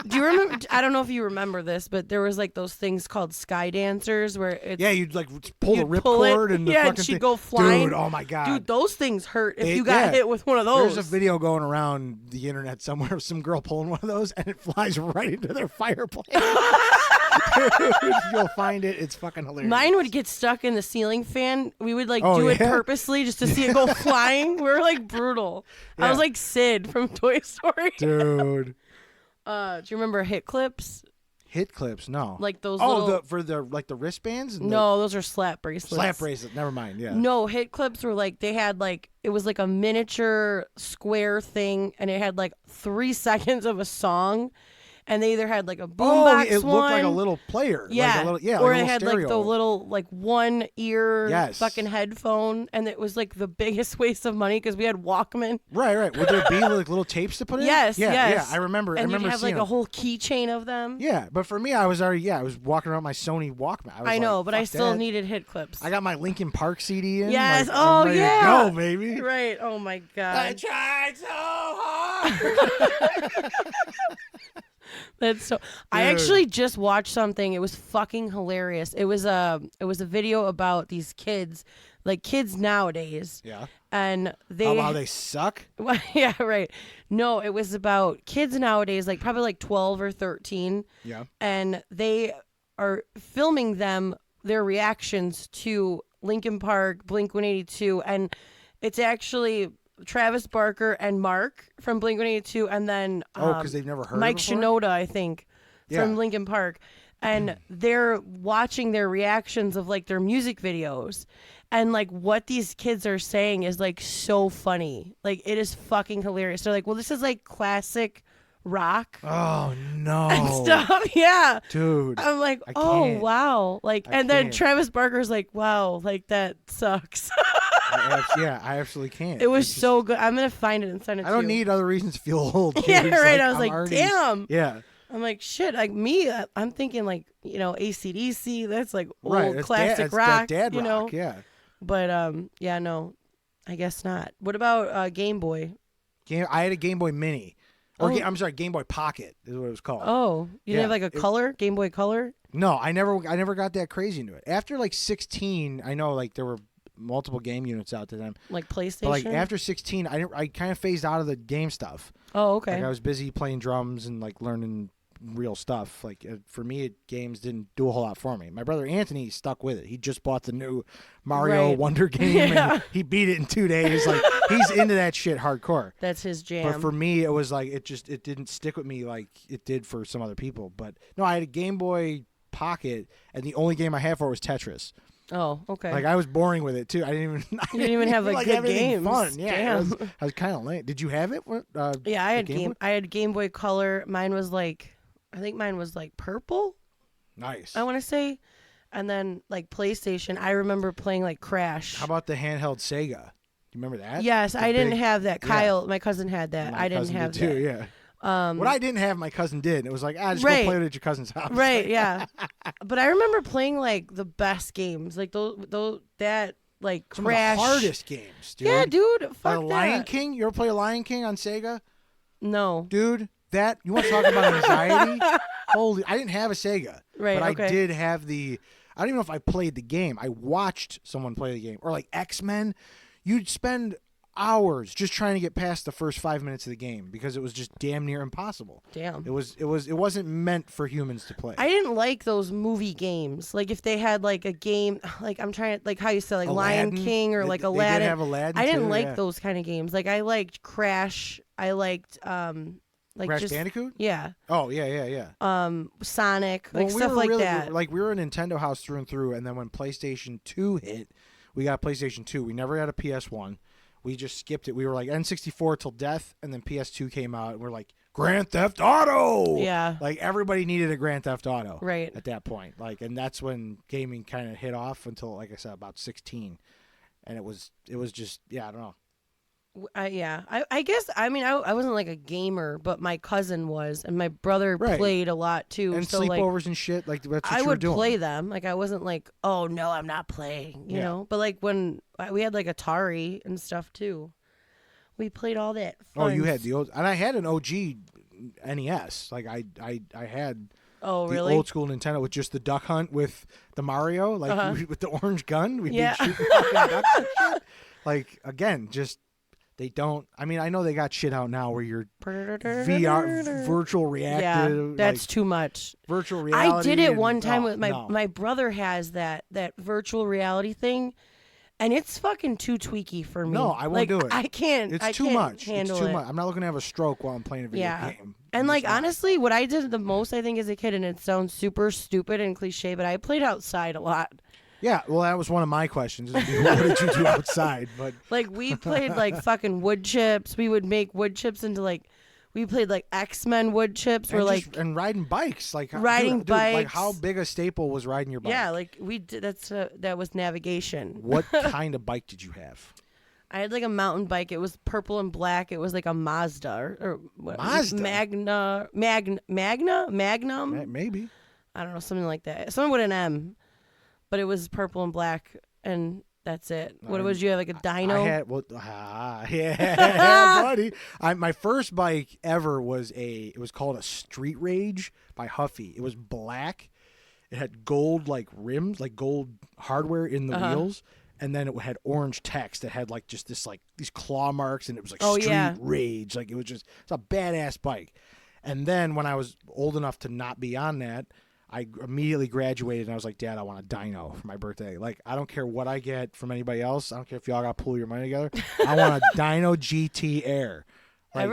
Speaker 1: Do you remember? I don't know if you remember this, but there was like those things called sky dancers where it's,
Speaker 2: you'd like pull the ripcord and the fucking
Speaker 1: and she'd
Speaker 2: thing.
Speaker 1: go flying.
Speaker 2: Dude, oh my God,
Speaker 1: dude, those things hurt if you got hit with one of those.
Speaker 2: There's a video going around the internet somewhere of some girl pulling one of those and it flies right into their fireplace. You'll find it. It's fucking hilarious.
Speaker 1: Mine would get stuck in the ceiling fan. We would do it purposely just to see it go flying. We were like brutal.
Speaker 2: Yeah.
Speaker 1: I was like Sid from Toy Story.
Speaker 2: Dude.
Speaker 1: Do you remember hit clips?
Speaker 2: Hit clips? No.
Speaker 1: Like those
Speaker 2: for the like the wristbands?
Speaker 1: No, those are slap bracelets.
Speaker 2: Slap bracelets. Never mind. Yeah.
Speaker 1: No, hit clips were like, they had like, it was like a miniature square thing and it had like 3 seconds of a song. And they either had like a boombox
Speaker 2: it looked like a little player.
Speaker 1: Yeah.
Speaker 2: Like a little,
Speaker 1: or
Speaker 2: like
Speaker 1: it had
Speaker 2: stereo.
Speaker 1: like the little like one ear
Speaker 2: Yes.
Speaker 1: fucking headphone. And it was like the biggest waste of money because we had Walkman.
Speaker 2: Right. Would there be like little tapes to put in?
Speaker 1: Yes,
Speaker 2: Yeah.
Speaker 1: yes.
Speaker 2: I remember.
Speaker 1: And
Speaker 2: I remember
Speaker 1: you'd have
Speaker 2: seeing
Speaker 1: like a
Speaker 2: them.
Speaker 1: whole keychain of them.
Speaker 2: Yeah, but for me, I was walking around my Sony Walkman.
Speaker 1: I know,
Speaker 2: like,
Speaker 1: but I
Speaker 2: fuck
Speaker 1: still
Speaker 2: that.
Speaker 1: needed hit clips.
Speaker 2: I got my Linkin Park CD in.
Speaker 1: Yes.
Speaker 2: Like, I'm ready to go, baby.
Speaker 1: Right. Oh my God.
Speaker 2: I tried so hard.
Speaker 1: That's so. I actually just watched something. It was fucking hilarious. It was a video about these kids, like kids nowadays.
Speaker 2: Yeah.
Speaker 1: And they
Speaker 2: how they suck.
Speaker 1: Yeah, right. No, it was about kids nowadays, like probably like 12 or 13.
Speaker 2: Yeah.
Speaker 1: And they are filming their reactions to Linkin Park, Blink-182, and it's actually Travis Barker and Mark from Blink-182, and then
Speaker 2: because they've never heard
Speaker 1: Mike
Speaker 2: it before?
Speaker 1: Shinoda, I think, from Linkin Park, and they're watching their reactions of like their music videos, and like what these kids are saying is like so funny, like it is fucking hilarious. They're like, well, this is like classic rock.
Speaker 2: Oh no.
Speaker 1: And stuff. Yeah.
Speaker 2: Dude.
Speaker 1: I'm like,
Speaker 2: I
Speaker 1: oh
Speaker 2: can't.
Speaker 1: wow. Like,
Speaker 2: I
Speaker 1: and then
Speaker 2: can't.
Speaker 1: Travis Barker's like, wow, like that sucks.
Speaker 2: I absolutely can't.
Speaker 1: It was so good. I'm gonna find it and send it to
Speaker 2: I
Speaker 1: you.
Speaker 2: don't need other reasons to feel old.
Speaker 1: Yeah,
Speaker 2: dude.
Speaker 1: right. I was
Speaker 2: I'm
Speaker 1: like,
Speaker 2: already,
Speaker 1: damn.
Speaker 2: Yeah.
Speaker 1: I'm like, shit. Like me, I'm thinking like, you know, AC/DC. That's like old
Speaker 2: Right.
Speaker 1: classic
Speaker 2: It's
Speaker 1: rock.
Speaker 2: That dad
Speaker 1: you know.
Speaker 2: rock. Yeah.
Speaker 1: But yeah, no, I guess not. What about Game Boy?
Speaker 2: I had a Game Boy Mini. Or
Speaker 1: Oh.
Speaker 2: I'm sorry, Game Boy Pocket is what it was called.
Speaker 1: Oh, you didn't
Speaker 2: Yeah,
Speaker 1: have like a color Game Boy Color?
Speaker 2: No, I never got that crazy into it. After like 16, I know like there were multiple game units out to them.
Speaker 1: Like PlayStation?
Speaker 2: But like after 16, I kind of phased out of the game stuff.
Speaker 1: Oh, okay.
Speaker 2: Like I was busy playing drums and like learning real stuff. Like for me, games didn't do a whole lot for me. My brother Anthony stuck with it. He just bought the new Mario
Speaker 1: Right.
Speaker 2: Wonder game
Speaker 1: Yeah.
Speaker 2: and he beat it in 2 days. Like he's into that shit hardcore.
Speaker 1: That's his jam.
Speaker 2: But for me, it was like it didn't stick with me like it did for some other people. But no, I had a Game Boy Pocket, and the only game I had for it was Tetris.
Speaker 1: Oh, okay.
Speaker 2: Like I was boring with it too. I didn't
Speaker 1: even have, like, good
Speaker 2: have anything
Speaker 1: games.
Speaker 2: Fun, yeah.
Speaker 1: Damn.
Speaker 2: I was kind of lame. Did you have it?
Speaker 1: Yeah, I had
Speaker 2: Game Boy?
Speaker 1: I had Game Boy Color. Mine was like, I think mine was like purple.
Speaker 2: Nice.
Speaker 1: I want to say, and then like PlayStation. I remember playing like Crash.
Speaker 2: How about the handheld Sega? Do you remember that?
Speaker 1: Yes,
Speaker 2: The
Speaker 1: I didn't
Speaker 2: big-
Speaker 1: have that.
Speaker 2: yeah.
Speaker 1: Kyle, my cousin had that.
Speaker 2: My
Speaker 1: I didn't
Speaker 2: cousin
Speaker 1: have
Speaker 2: did too.
Speaker 1: that.
Speaker 2: Yeah. What I didn't have, my cousin did. And it was like, just go
Speaker 1: Right.
Speaker 2: play it at your cousin's house.
Speaker 1: Right, yeah. But I remember playing like the best games, like those that like
Speaker 2: Some
Speaker 1: Crash.
Speaker 2: of the hardest games, dude.
Speaker 1: Yeah, dude. Fuck
Speaker 2: Lion
Speaker 1: that.
Speaker 2: King. You ever play Lion King on Sega?
Speaker 1: No.
Speaker 2: Dude, that you want to talk about anxiety? Holy! I didn't have a Sega,
Speaker 1: Right,
Speaker 2: but
Speaker 1: okay.
Speaker 2: I did have the. I don't even know if I played the game. I watched someone play the game, or like X-Men. You'd spend hours just trying to get past the first 5 minutes of the game because it was just damn near impossible.
Speaker 1: Damn.
Speaker 2: It wasn't meant for humans to play.
Speaker 1: I didn't like those movie games. Like if they had like a game, like I'm trying to, like how you said like Lion
Speaker 2: Aladdin?
Speaker 1: King or like
Speaker 2: They did
Speaker 1: Aladdin.
Speaker 2: have Aladdin
Speaker 1: I didn't
Speaker 2: too,
Speaker 1: like
Speaker 2: yeah.
Speaker 1: those kind of games. Like I liked Crash. I liked like
Speaker 2: Crash
Speaker 1: just
Speaker 2: Bandicoot?
Speaker 1: yeah.
Speaker 2: Oh yeah.
Speaker 1: Sonic,
Speaker 2: Well,
Speaker 1: like stuff like that.
Speaker 2: We were a Nintendo house through and through, and then when PlayStation 2 hit, we got PlayStation 2. We never had a PS1. We just skipped it. We were like N64 till death, and then PS2 came out, and we're like Grand Theft Auto.
Speaker 1: Yeah.
Speaker 2: Like everybody needed a Grand Theft Auto.
Speaker 1: Right.
Speaker 2: At that point, like, and that's when gaming kind of hit off until, like I said, about 16, and it was just I don't know.
Speaker 1: Yeah, I guess I mean I wasn't like a gamer, but my cousin was, and my brother
Speaker 2: Right.
Speaker 1: played a lot too.
Speaker 2: And
Speaker 1: so like
Speaker 2: sleepovers and shit, like that's what
Speaker 1: I
Speaker 2: you were
Speaker 1: would
Speaker 2: doing.
Speaker 1: play them. Like I wasn't like, oh no, I'm not playing, you
Speaker 2: Yeah.
Speaker 1: know. But like when we had like Atari and stuff too, we played all that.
Speaker 2: Oh, you
Speaker 1: fun
Speaker 2: had the old, and I had an OG NES. Like I had
Speaker 1: Oh
Speaker 2: the
Speaker 1: really?
Speaker 2: old school Nintendo with just the duck hunt with the Mario, like
Speaker 1: Uh-huh.
Speaker 2: with the orange gun. We'd
Speaker 1: Yeah.
Speaker 2: be shooting fucking ducks and shit. Like again, just they don't. I mean, I know they got shit out now where you're VR, virtual
Speaker 1: Yeah,
Speaker 2: reactive.
Speaker 1: that's
Speaker 2: like,
Speaker 1: too much.
Speaker 2: virtual reality.
Speaker 1: I did it
Speaker 2: and-
Speaker 1: one time
Speaker 2: oh,
Speaker 1: with my
Speaker 2: no.
Speaker 1: my brother has that virtual reality thing, and it's fucking too tweaky for me.
Speaker 2: No, I won't
Speaker 1: like,
Speaker 2: do it.
Speaker 1: I can't.
Speaker 2: It's
Speaker 1: I
Speaker 2: too
Speaker 1: can't
Speaker 2: much. It's
Speaker 1: Handle
Speaker 2: too
Speaker 1: it.
Speaker 2: much. I'm not looking to have a stroke while I'm playing a video
Speaker 1: Yeah.
Speaker 2: game.
Speaker 1: And
Speaker 2: I'm
Speaker 1: like
Speaker 2: just not.
Speaker 1: honestly, what I did the most, I think, as a kid, and it sounds super stupid and cliche, but I played outside a lot.
Speaker 2: Yeah, well, that was one of my questions. What did you do outside? But
Speaker 1: Like we played like fucking wood chips. We would make wood chips into like, we played like X-Men wood chips. Where
Speaker 2: and
Speaker 1: like
Speaker 2: just- and riding bikes, like
Speaker 1: Riding
Speaker 2: dude, like
Speaker 1: bikes.
Speaker 2: how big a staple was riding your bike?
Speaker 1: yeah, like we did. That was navigation.
Speaker 2: What kind of bike did you have?
Speaker 1: I had like a mountain bike. It was purple and black. It was like a Mazda or what,
Speaker 2: Mazda?
Speaker 1: Magnum.
Speaker 2: Maybe.
Speaker 1: I don't know, something like that. Something with an M, but it was purple and black, and that's it. What was you have like a dyno?
Speaker 2: I had yeah, buddy. My first bike ever was it was called a Street Rage by Huffy. It was black. It had gold like rims, like gold hardware in the wheels. And then it had orange text that had like just this like these claw marks, and it was like
Speaker 1: Oh,
Speaker 2: Street
Speaker 1: yeah.
Speaker 2: Rage. Like it's a badass bike. And then when I was old enough to not be on that, I immediately graduated and I was like, Dad, I want a dyno for my birthday. Like, I don't care what I get from anybody else. I don't care if y'all got to pool your money together. I want a dyno GT Air. Like,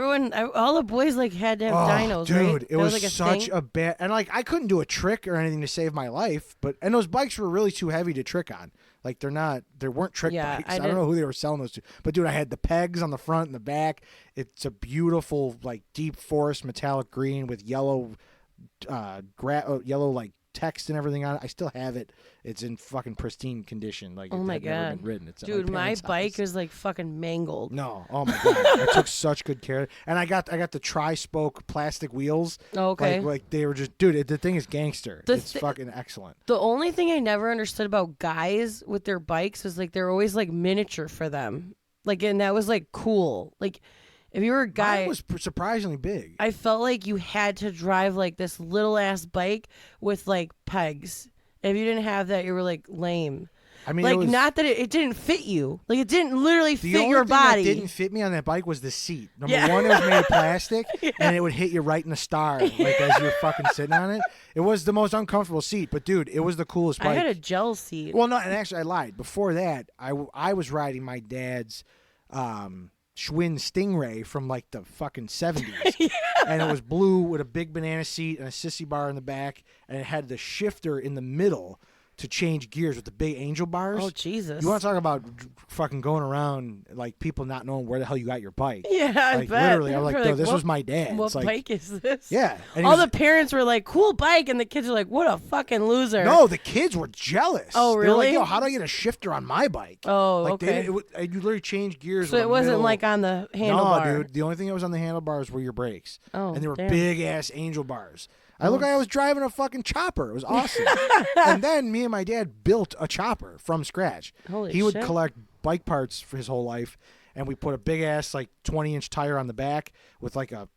Speaker 1: all the boys like had to have dynos,
Speaker 2: dude,
Speaker 1: right?
Speaker 2: it was
Speaker 1: like
Speaker 2: such a bad, and like I couldn't do a trick or anything to save my life, and those bikes were really too heavy to trick on. Like they weren't trick bikes. I don't know who they were selling those to, but dude, I had the pegs on the front and the back. It's a beautiful like deep forest metallic green with yellow, yellow like text and everything on it. I still have it. It's in fucking pristine condition. Like,
Speaker 1: oh my
Speaker 2: God.
Speaker 1: Never
Speaker 2: been ridden. It's
Speaker 1: dude, my bike is like fucking mangled.
Speaker 2: No, oh my God, I took such good care. And I got the tri-spoke plastic wheels.
Speaker 1: Oh, okay,
Speaker 2: like they were just, dude. The thing is gangster. It's fucking excellent.
Speaker 1: The only thing I never understood about guys with their bikes was like they're always like miniature for them. Like, and that was like cool. Like, if you were a guy,
Speaker 2: mine was surprisingly big.
Speaker 1: I felt like you had to drive like this little ass bike with like pegs. If you didn't have that, you were like lame.
Speaker 2: I mean,
Speaker 1: like not that it didn't fit you. Like it didn't literally fit your
Speaker 2: body. The only
Speaker 1: body.
Speaker 2: thing that didn't fit me on that bike was the seat. Number one, it was made of plastic, and it would hit you right in the star, like as you were fucking sitting on it. It was the most uncomfortable seat, but dude, it was the coolest bike.
Speaker 1: I had a gel seat.
Speaker 2: Well, no, and actually I lied. Before that, I was riding my dad's Schwinn Stingray from like the fucking 70s. And it was blue with a big banana seat and a sissy bar in the back, and it had the shifter in the middle to change gears with the big angel bars.
Speaker 1: Oh, Jesus.
Speaker 2: You want to talk about fucking going around like people not knowing where the hell you got your bike?
Speaker 1: Yeah, I
Speaker 2: like,
Speaker 1: bet.
Speaker 2: Literally, I'm like, no, this was my dad's.
Speaker 1: What
Speaker 2: like,
Speaker 1: bike is this?
Speaker 2: Yeah. And
Speaker 1: all the parents were like, cool bike, and the kids were like, what a fucking loser.
Speaker 2: No, the kids were jealous.
Speaker 1: Oh, really?
Speaker 2: They were like, yo, how do I get a shifter on my bike?
Speaker 1: Oh,
Speaker 2: like,
Speaker 1: okay.
Speaker 2: you literally change gears.
Speaker 1: So it wasn't like on the handlebar.
Speaker 2: No, dude. The only thing that was on the handlebars were your brakes.
Speaker 1: Oh,
Speaker 2: and they were
Speaker 1: damn.
Speaker 2: big-ass angel bars. I looked like I was driving a fucking chopper. It was awesome. And then me and my dad built a chopper from scratch.
Speaker 1: Holy
Speaker 2: he would
Speaker 1: shit.
Speaker 2: collect bike parts for his whole life, and we put a big-ass, like, 20-inch tire on the back with, like, a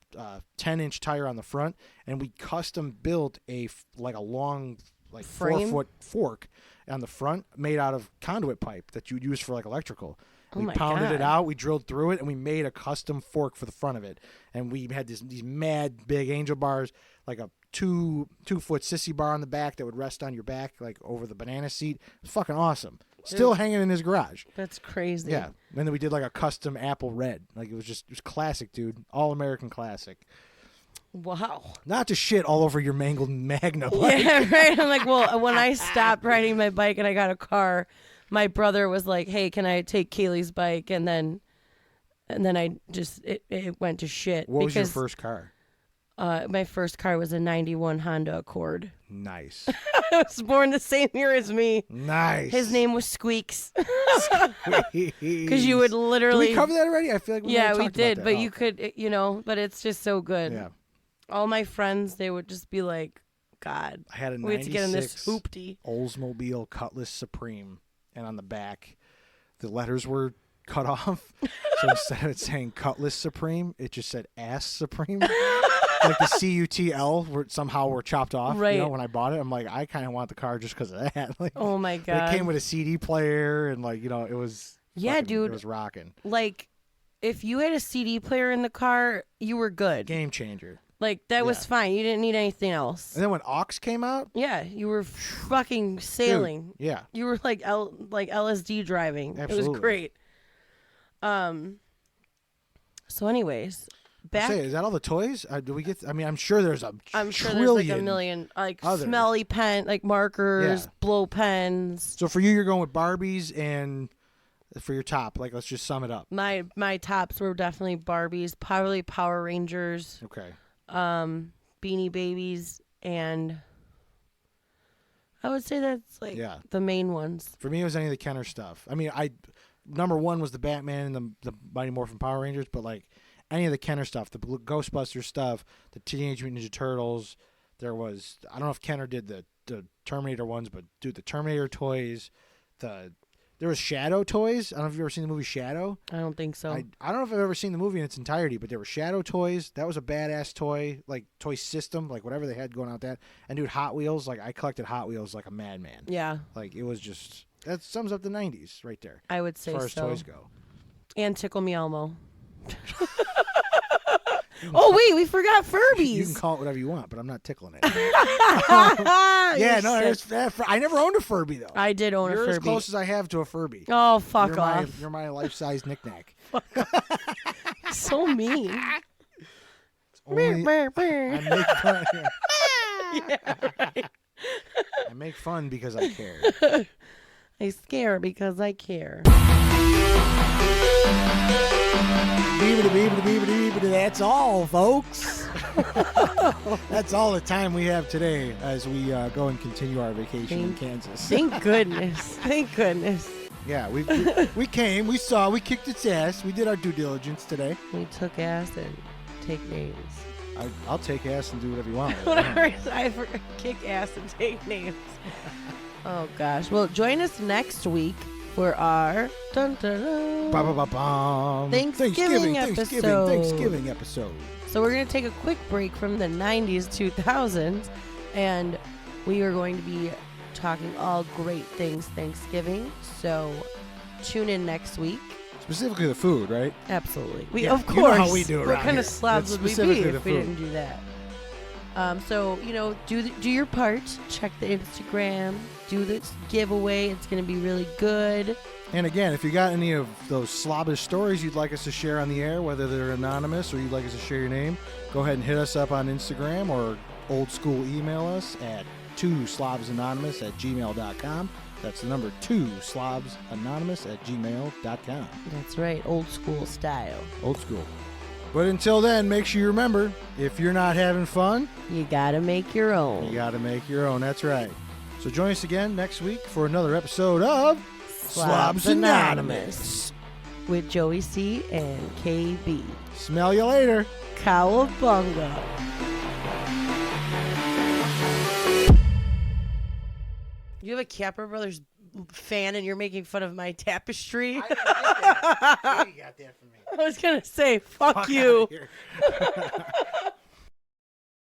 Speaker 2: 10-inch tire on the front, and we custom built a long, like,
Speaker 1: frame?
Speaker 2: 4-foot fork on the front made out of conduit pipe that you'd use for, like, electrical.
Speaker 1: Oh
Speaker 2: We
Speaker 1: my
Speaker 2: pounded
Speaker 1: God.
Speaker 2: it out, we drilled through it, and we made a custom fork for the front of it. And we had these mad big angel bars, like a 2-foot sissy bar on the back that would rest on your back, like over the banana seat. It was fucking awesome. Still hanging in his garage.
Speaker 1: That's crazy.
Speaker 2: Yeah. And then we did like a custom apple red. Like it was classic, dude. All American classic.
Speaker 1: Wow.
Speaker 2: Not to shit all over your mangled Magna bike.
Speaker 1: Yeah, right. I'm like, well, when I stopped riding my bike and I got a car, my brother was like, hey, can I take Kaylee's bike? And then I just, it went to shit.
Speaker 2: What was your first car?
Speaker 1: My first car was a 91 Honda Accord.
Speaker 2: Nice.
Speaker 1: I was born the same year as me.
Speaker 2: Nice.
Speaker 1: His name was Squeaks.
Speaker 2: Because
Speaker 1: You would literally.
Speaker 2: Did we cover that already? I feel like
Speaker 1: yeah, we
Speaker 2: talked
Speaker 1: did.
Speaker 2: about
Speaker 1: But
Speaker 2: that.
Speaker 1: you could, but it's just so good.
Speaker 2: Yeah.
Speaker 1: All my friends, they would just be like, God,
Speaker 2: I had a
Speaker 1: we had to get in this
Speaker 2: 96
Speaker 1: hoopty.
Speaker 2: Oldsmobile Cutlass Supreme, and on the back, the letters were cut off. So instead of it saying Cutlass Supreme, it just said Ass Supreme. Like the CUTL were chopped off.
Speaker 1: Right.
Speaker 2: You know, when I bought it, I'm like, I kind of want the car just because of that. Like,
Speaker 1: Oh my
Speaker 2: but
Speaker 1: God.
Speaker 2: it came with a CD player, and like, it was.
Speaker 1: Yeah,
Speaker 2: fucking,
Speaker 1: dude.
Speaker 2: It was rocking.
Speaker 1: Like, if you had a CD player in the car, you were good.
Speaker 2: Game changer.
Speaker 1: Like, that was
Speaker 2: Yeah.
Speaker 1: fine. You didn't need anything else.
Speaker 2: And then when Aux came out,
Speaker 1: Yeah, you were fucking sailing.
Speaker 2: dude, yeah.
Speaker 1: You were like LSD driving.
Speaker 2: Absolutely.
Speaker 1: It was great. So anyways, back.
Speaker 2: Say, is that all the toys? Do we get? I mean, I'm sure there's
Speaker 1: I'm sure
Speaker 2: trillion.
Speaker 1: there's like a million, like
Speaker 2: others.
Speaker 1: smelly pen, like markers,
Speaker 2: Yeah.
Speaker 1: blow pens.
Speaker 2: So for you, you're going with Barbies, and for your top, like, let's just sum it up.
Speaker 1: My tops were definitely Barbies, probably Power Rangers,
Speaker 2: Okay.
Speaker 1: Beanie Babies, and I would say that's like
Speaker 2: Yeah.
Speaker 1: the main ones.
Speaker 2: For me, it was any of the Kenner stuff. I mean, number one was the Batman and the Mighty Morphin Power Rangers, but like any of the Kenner stuff, the Ghostbusters stuff, the Teenage Mutant Ninja Turtles. There was, I don't know if Kenner did the Terminator ones, but dude, the Terminator toys, there was Shadow toys. I don't know if you've ever seen the movie Shadow.
Speaker 1: I don't think so.
Speaker 2: I don't know if I've ever seen the movie in its entirety, but there were Shadow toys. That was a badass toy, like toy system, like whatever they had going out that. And dude, Hot Wheels, like I collected Hot Wheels like a madman.
Speaker 1: Yeah,
Speaker 2: Like it was just, that sums up the 90s right there.
Speaker 1: I would say
Speaker 2: As far as
Speaker 1: so.
Speaker 2: toys go.
Speaker 1: And Tickle Me Elmo. Oh wait, we forgot Furbies.
Speaker 2: You can call it whatever you want, but I'm not tickling it.
Speaker 1: Yeah,
Speaker 2: I never owned a Furby though.
Speaker 1: I did own a Furby.
Speaker 2: You're as close as I have to a Furby.
Speaker 1: Oh, fuck off.
Speaker 2: You're my life-size knick-knack.
Speaker 1: So mean.
Speaker 2: I make fun.
Speaker 1: Yeah, right.
Speaker 2: I make fun because I care.
Speaker 1: I scare because I care.
Speaker 2: That's all, folks. That's all the time we have today as we go and continue our vacation in Kansas.
Speaker 1: Thank goodness. Thank goodness.
Speaker 2: Yeah, we came, we saw, we kicked its ass. We did our due diligence today.
Speaker 1: We took ass and take names.
Speaker 2: I'll take ass and do whatever you want.
Speaker 1: I kick ass and take names. Oh gosh. Well, join us next week for our Thanksgiving
Speaker 2: episode.
Speaker 1: So we're going to take a quick break from the 90s, 2000s, and we are going to be talking all great things Thanksgiving. So tune in next week.
Speaker 2: Specifically the food, right?
Speaker 1: Absolutely.
Speaker 2: Of course. You know how we do it
Speaker 1: What kind of slobs would we be if we didn't do that? So, do your part. Check the Instagram. Do the giveaway. It's going to be really good.
Speaker 2: And again, if you got any of those slobbish stories you'd like us to share on the air, whether they're anonymous or you'd like us to share your name, go ahead and hit us up on Instagram or old school email us at 2slobsanonymous@gmail.com. That's the number 2slobsanonymous@gmail.com.
Speaker 1: That's right. Old school style.
Speaker 2: Old school. But until then, make sure you remember, if you're not having fun,
Speaker 1: you got to make your own.
Speaker 2: You got to make your own. That's right. So join us again next week for another episode of Slobs Anonymous
Speaker 1: with Joey C. and KB.
Speaker 2: Smell you later.
Speaker 1: Cowabunga. You have a Capper Brothers fan and you're making fun of my tapestry?
Speaker 2: I didn't get that. You got that from me.
Speaker 1: I was going to say, fuck you.